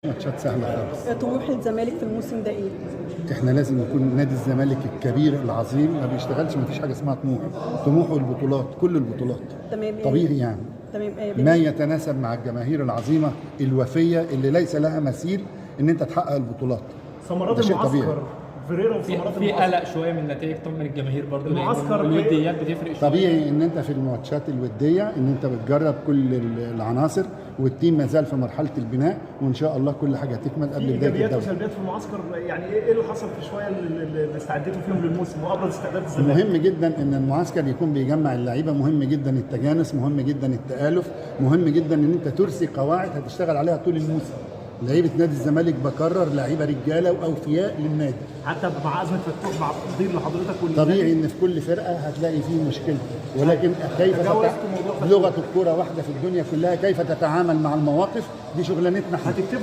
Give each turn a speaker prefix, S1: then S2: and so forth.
S1: ماتشات سهله خالص.
S2: طموح الزمالك في الموسم ده ايه؟
S1: احنا لازم يكون نادي الزمالك الكبير العظيم ما بيشتغلش، ما فيش حاجه اسمها طموحه البطولات، كل البطولات.
S2: تمام.
S1: طبيعي يعني.
S2: تمام.
S1: ما يتناسب مع الجماهير العظيمه الوفيه اللي ليس لها مثيل ان انت تحقق البطولات.
S3: ثمرات
S1: ده شيء طبيعي.
S3: المعسكر فيريرا وثمرات
S4: في قلق شويه من النتائج طبعا من الجماهير برضه،
S3: المعسكر
S4: الوديات بتفرق شويه.
S1: طبيعي ان انت في الماتشات الوديه ان انت بتجرب كل العناصر، والتيم ما زال في مرحله البناء، وان شاء الله كل حاجه تكمل قبل
S3: في
S1: بدايه
S3: ايجابيات
S1: الدوري.
S3: وسلبيات في المعسكر، يعني ايه اللي حصل في شويه اللي استعدتوا فيهم للموسم وابرز استعدادات الزمالك؟
S1: مهم جدا ان المعسكر يكون بيجمع اللعيبه، مهم جدا التجانس، مهم جدا التآلف، مهم جدا ان انت ترسي قواعد هتشتغل عليها طول الموسم. لعيبه نادي الزمالك بكرر لعيبه رجاله واوفياء للنادي.
S3: حتى مع ازمه فتوح مع التقدير لحضرتك
S1: طبيعي ان في كل فرقه هتلاقي فيه مشكله، ولكن لغه الكوره واحده في الدنيا كلها، كيف تتعامل مع المواقف دي شغلانتنا احنا.
S3: هتكتبوا